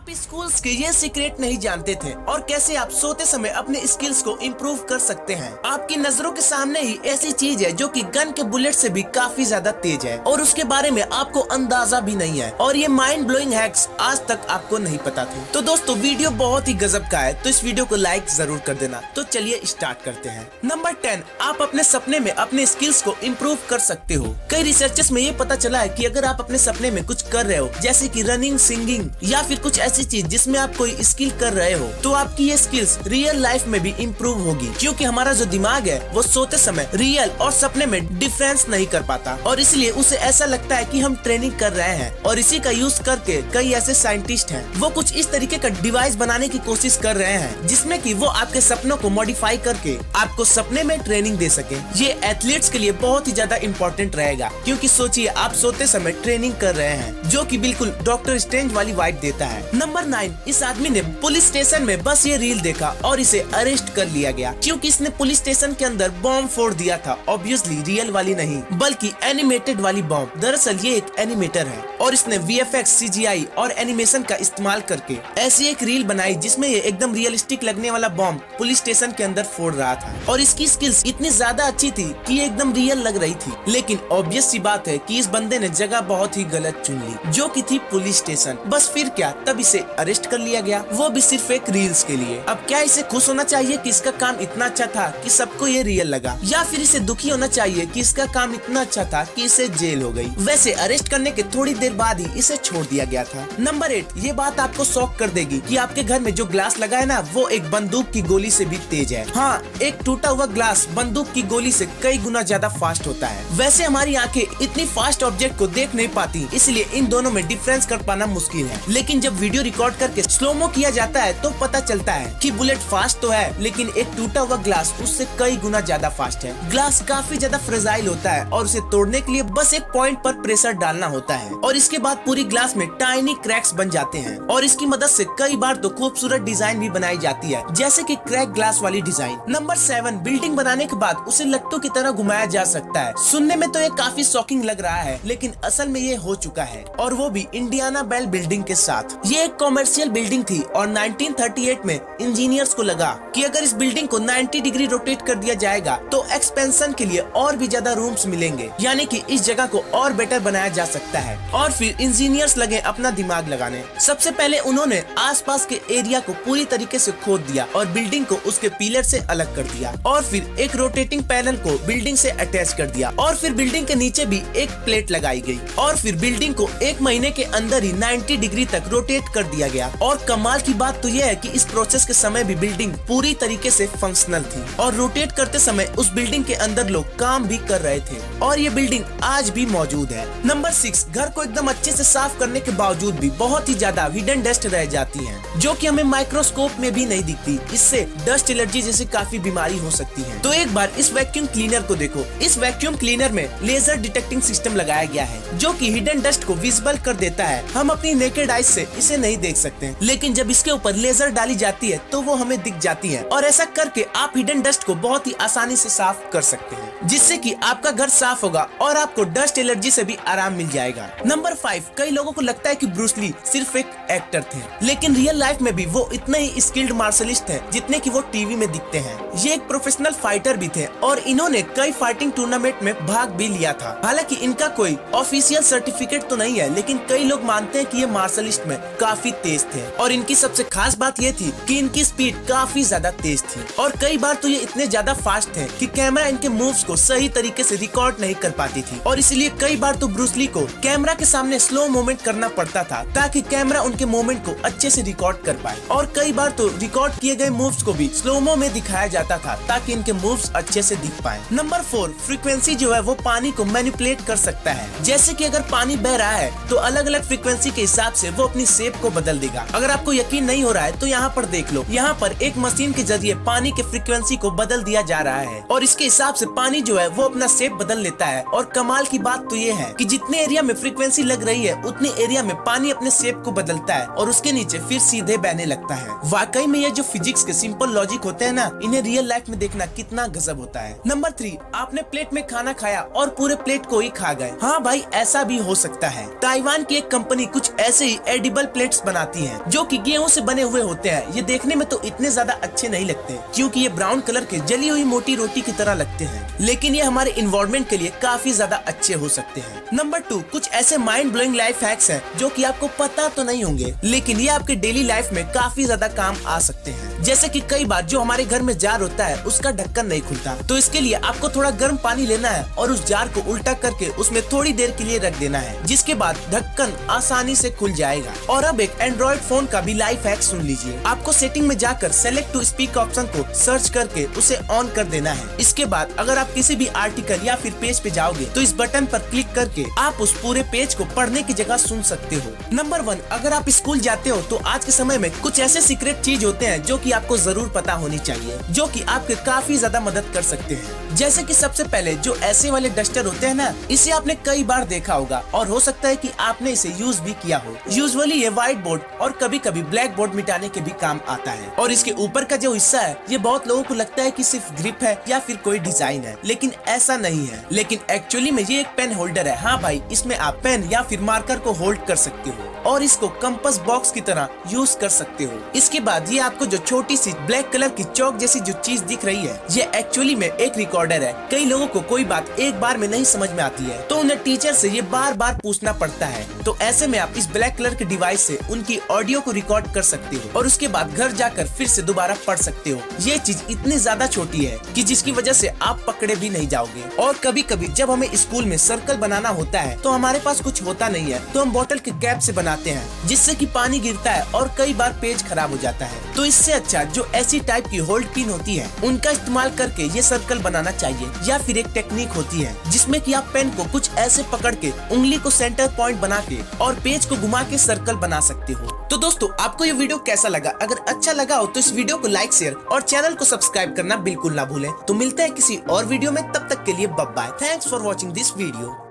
आप स्कूल्स के ये सीक्रेट नहीं जानते थे और कैसे आप सोते समय अपने स्किल्स को इम्प्रूव कर सकते हैं। आपकी नजरों के सामने ही ऐसी चीज है जो कि गन के बुलेट से भी काफी ज्यादा तेज है और उसके बारे में आपको अंदाजा भी नहीं है और ये माइंड ब्लोइंग हैक्स आज तक आपको नहीं पता थे। तो दोस्तों वीडियो बहुत ही गजब का है, तो इस वीडियो को लाइक जरूर कर देना। तो चलिए स्टार्ट करते हैं। नंबर 10, आप अपने सपने में अपने स्किल्स को इम्प्रूव कर सकते हो। कई रिसर्चेस में ये पता चला है कि अगर आप अपने सपने में कुछ कर रहे हो जैसे कि रनिंग, सिंगिंग या फिर कुछ ऐसी चीज जिसमें आप कोई स्किल कर रहे हो, तो आपकी ये स्किल्स रियल लाइफ में भी इम्प्रूव होगी, क्योंकि हमारा जो दिमाग है वो सोते समय रियल और सपने में डिफरेंस नहीं कर पाता और इसलिए उसे ऐसा लगता है कि हम ट्रेनिंग कर रहे हैं। और इसी का यूज करके कई ऐसे साइंटिस्ट हैं, वो कुछ इस तरीके का डिवाइस बनाने की कोशिश कर रहे हैं जिसमें कि वो आपके सपनों को मॉडिफाई करके आपको सपने में ट्रेनिंग दे सके। ये एथलीट्स के लिए बहुत ही ज्यादा इम्पोर्टेंट रहेगा, क्योंकि सोचिए आप सोते समय ट्रेनिंग कर रहे हैं, जो कि बिल्कुल डॉक्टर स्ट्रेंज वाली वाइब देता है। नंबर 9, इस आदमी ने पुलिस स्टेशन में बस ये रील देखा और इसे अरेस्ट कर लिया गया, क्योंकि इसने पुलिस स्टेशन के अंदर बॉम्ब फोड़ दिया था। ऑब्वियसली रियल वाली नहीं बल्कि एनिमेटेड वाली बॉम्ब। दरअसल ये एक एनिमेटर है और इसने VFX, CGI और एनिमेशन का इस्तेमाल करके ऐसी एक रील बनाई जिसमें ये एकदम रियलिस्टिक लगने वाला बॉम्ब पुलिस स्टेशन के अंदर फोड़ रहा था। और इसकी स्किल्स इतनी ज्यादा अच्छी थी कि ये एकदम रियल लग रही थी। लेकिन ऑब्वियस सी बात है कि इस बंदे ने जगह बहुत ही गलत चुन ली, जो कि थी पुलिस स्टेशन। बस फिर क्या, तब इसे अरेस्ट कर लिया गया, वो भी सिर्फ एक रील्स के लिए। अब क्या इसे खुश होना चाहिए कि इसका काम इतना अच्छा था कि सबको ये रियल लगा, या फिर इसे दुखी होना चाहिए कि इसका काम इतना अच्छा था कि इसे जेल हो गई। वैसे अरेस्ट करने के थोड़ी देर बाद ही इसे छोड़ दिया गया था। नंबर 8, ये बात आपको शॉक कर देगी कि आपके घर में जो ग्लास लगा है ना, वो एक बंदूक की गोली से भी तेज है। हाँ, एक टूटा हुआ ग्लास बंदूक की गोली से कई गुना ज्यादा फास्ट होता है। वैसे हमारी आंखें इतनी फास्ट ऑब्जेक्ट को देख नहीं पाती, इसलिए इन दोनों में डिफरेंस कर पाना मुश्किल है। लेकिन जब वीडियो रिकॉर्ड करके स्लोमो किया जाता है तो पता चलता है कि बुलेट फास्ट तो है, लेकिन एक टूटा हुआ ग्लास उससे कई गुना ज्यादा फास्ट है। ग्लास काफी ज्यादा फ्रेजाइल होता है और उसे तोड़ने के लिए बस एक पॉइंट पर प्रेशर डालना होता है और इसके बाद पूरी ग्लास में टाइनी क्रैक्स बन जाते हैं और इसकी मदद से कई बार तो खूबसूरत डिजाइन भी बनाई जाती है, जैसे कि क्रैक ग्लास वाली डिजाइन। नंबर 7, बिल्डिंग बनाने के बाद उसे लट्टू की तरह घुमाया जा सकता है। सुनने में तो ये काफी शॉकिंग लग रहा है, लेकिन असल में ये हो चुका है, और वो भी इंडियाना बेल बिल्डिंग के साथ। ये एक कॉमर्शियल बिल्डिंग थी और 1938 में इंजीनियर्स को लगा कि अगर इस बिल्डिंग को 90 डिग्री रोटेट कर दिया जाएगा तो एक्सपेंशन के लिए और भी ज्यादा रूम्स मिलेंगे, यानी कि इस जगह को और बेटर बनाया जा सकता है। और फिर इंजीनियर्स लगे अपना दिमाग लगाने। सबसे पहले उन्होंने आसपास के एरिया को पूरी तरीके से खोद दिया और बिल्डिंग को उसके पिलर से अलग कर दिया, और फिर एक रोटेटिंग पैनल को बिल्डिंग से अटैच कर दिया, और फिर बिल्डिंग के नीचे भी एक प्लेट लगाई गई, और फिर बिल्डिंग को 1 महीने के अंदर ही 90 डिग्री तक रोटेट कर दिया गया। और कमाल की बात तो यह है कि इस प्रोसेस के समय भी बिल्डिंग पूरी तरीके से फंक्शनल थी और रोटेट करते समय उस बिल्डिंग के अंदर लोग काम भी कर रहे थे, और ये बिल्डिंग आज भी मौजूद है। नंबर 6, घर को एकदम अच्छे से साफ करने के बावजूद भी बहुत ही ज्यादा हिडन डस्ट रह जाती है, जो कि हमें माइक्रोस्कोप में भी नहीं दिखती। इससे डस्ट एलर्जी जैसी काफी बीमारी हो सकती है। तो एक बार इस वैक्यूम क्लीनर को देखो। इस वैक्यूम क्लीनर में लेजर डिटेक्टिंग सिस्टम लगाया गया है, जो कि हिडन डस्ट को विजिबल कर देता है। हम अपनी नेकेड आइज से इसे नहीं देख सकते, लेकिन जब इसके ऊपर लेजर डाली जाती है तो वो हमें दिख जाती है, और ऐसा करके आप हिडन डस्ट को बहुत ही आसानी से साफ कर सकते हैं, जिससे कि आपका घर साफ होगा और आपको डस्ट एलर्जी से भी आराम मिल जाएगा। नंबर 5, कई लोगों को लगता है कि ब्रूस ली सिर्फ एक एक्टर थे, लेकिन रियल लाइफ में भी वो इतने ही स्किल्ड मार्शलिस्ट हैं जितने कि वो टीवी में दिखते हैं। ये एक प्रोफेशनल फाइटर भी थे और इन्होंने कई फाइटिंग टूर्नामेंट में भाग भी लिया था। हालांकि इनका कोई ऑफिशियल सर्टिफिकेट तो नहीं है, लेकिन कई लोग मानते हैं कि ये मार्शलिस्ट में काफी तेज थे, और इनकी सबसे खास बात ये थी कि इनकी स्पीड काफी ज्यादा तेज थी, और कई बार तो ये इतने ज्यादा फास्ट थे कि कैमरा इनके मूव्स को सही तरीके से रिकॉर्ड नहीं कर पाती थी, और इसलिए कई बार तो ब्रूस ली को कैमरा के सामने स्लो मूवमेंट करना पड़ता था ताकि कैमरा उनके मूवमेंट को अच्छे से रिकॉर्ड कर पाए, और कई बार तो रिकॉर्ड किए गए मूव्स को भी स्लोमो में दिखाया जाता था ताकि इनके मूव्स अच्छे से दिख पाए। नंबर 4, फ्रीक्वेंसी जो है वो पानी को मैनिपुलेट कर सकता है। जैसे कि अगर पानी बह रहा है तो अलग अलग फ्रीक्वेंसी के हिसाब से वो अपनी शेप को बदल देगा। अगर आपको यकीन नहीं हो रहा है तो यहाँ पर देख लो, यहाँ पर एक मशीन के जरिए पानी के फ्रीक्वेंसी को बदल दिया जा रहा है, और इसके हिसाब से पानी जो है वो अपना शेप बदल लेता है। और कमाल की बात तो ये है कि जितने एरिया में फ्रीक्वेंसी लग रही है उतने एरिया में पानी अपने शेप को बदलता है और उसके नीचे फिर सीधे बहने लगता है। वाकई में ये जो फिजिक्स के सिंपल लॉजिक होते हैं ना, इन्हें रियल लाइफ में देखना कितना गजब होता है। नंबर 3, आपने प्लेट में खाना खाया और पूरे प्लेट को ही खा गए। हाँ भाई, ऐसा भी हो सकता है। ताइवान की एक कंपनी कुछ ऐसे ही एडिबल प्लेट बिट्स बनाती हैं, जो कि गेहूं से बने हुए होते हैं। ये देखने में तो इतने ज्यादा अच्छे नहीं लगते क्योंकि ये ब्राउन कलर के जली हुई मोटी रोटी की तरह लगते हैं, लेकिन ये हमारे इन्वायरमेंट के लिए काफी ज्यादा अच्छे हो सकते हैं। नंबर 2, कुछ ऐसे माइंड ब्लोइंग लाइफ हैक्स हैं जो कि आपको पता तो नहीं होंगे, लेकिन ये आपके डेली लाइफ में काफी ज्यादा काम आ सकते हैं। जैसे कि कई बार जो हमारे घर में जार होता है उसका ढक्कन नहीं खुलता, तो इसके लिए आपको थोड़ा गर्म पानी लेना है और उस जार को उल्टा करके उसमें थोड़ी देर के लिए रख देना है, जिसके बाद ढक्कन आसानी से खुल जाएगा। और अब एक एंड्रॉइड फोन का भी लाइफ हैक सुन लीजिए। आपको सेटिंग में जाकर सेलेक्ट टू स्पीक ऑप्शन को सर्च करके उसे ऑन कर देना है। इसके बाद अगर आप किसी भी आर्टिकल या फिर पेज पे जाओगे तो इस बटन पर क्लिक करके आप उस पूरे पेज को पढ़ने की जगह सुन सकते हो। नंबर 1, अगर आप स्कूल जाते हो तो आज के समय में कुछ ऐसे सीक्रेट चीज होते हैं जो कि आपको जरूर पता होनी चाहिए, जो कि आपके काफी ज्यादा मदद कर सकते हैं। जैसे कि सबसे पहले जो ऐसे वाले डस्टर होते हैं ना, इसे आपने कई बार देखा होगा और हो सकता है कि आपने इसे यूज भी किया हो। यूजुअली ये व्हाइट बोर्ड और कभी कभी ब्लैक बोर्ड मिटाने के भी काम आता है। और इसके ऊपर का जो हिस्सा है ये बहुत लोगों को लगता है कि सिर्फ ग्रिप है या फिर कोई डिजाइन है, लेकिन ऐसा नहीं है। लेकिन एक्चुअली में ये एक पेन होल्डर है। हाँ भाई, इसमें आप पेन या फिर मार्कर को होल्ड कर सकते हो और इसको कंपास बॉक्स की तरह यूज कर सकते हो। इसके बाद ये आपको जो छोटी सी ब्लैक कलर की चौक जैसी जो चीज दिख रही है, ये एक्चुअली में एक रिकॉर्डर है। कई लोगों को कोई बात एक बार में नहीं समझ में आती है तो उन्हें टीचर से ये बार बार पूछना पड़ता है। तो ऐसे में आप इस ब्लैक कलर के डिवाइस से उनकी ऑडियो को रिकॉर्ड कर सकते हो और उसके बाद घर जाकर फिर से दोबारा पढ़ सकते हो। ये चीज इतनी ज्यादा छोटी है कि जिसकी वजह से आप पकड़े भी नहीं जाओगे। और कभी कभी जब हमें स्कूल में सर्कल बनाना होता है तो हमारे पास कुछ होता नहीं है, तो हम बोतल के कैप से बनाते हैं, जिससे कि पानी गिरता है और कई बार पेज खराब हो जाता है। तो इससे अच्छा जो ऐसी टाइप की होल्ड पिन होती है उनका इस्तेमाल करके ये सर्कल बनाना चाहिए। या फिर एक टेक्निक होती है जिसमें कि आप पेन को कुछ ऐसे पकड़ के उंगली को सेंटर पॉइंट बना के और पेज को घुमा के सर्कल बना सकते हो। तो दोस्तों, आपको ये वीडियो कैसा लगा? अगर अच्छा लगा हो तो इस वीडियो को लाइक, शेयर और चैनल को सब्सक्राइब करना बिल्कुल ना भूलें। तो मिलते हैं किसी और वीडियो में, तब तक के लिए bye bye. Thanks for watching this video.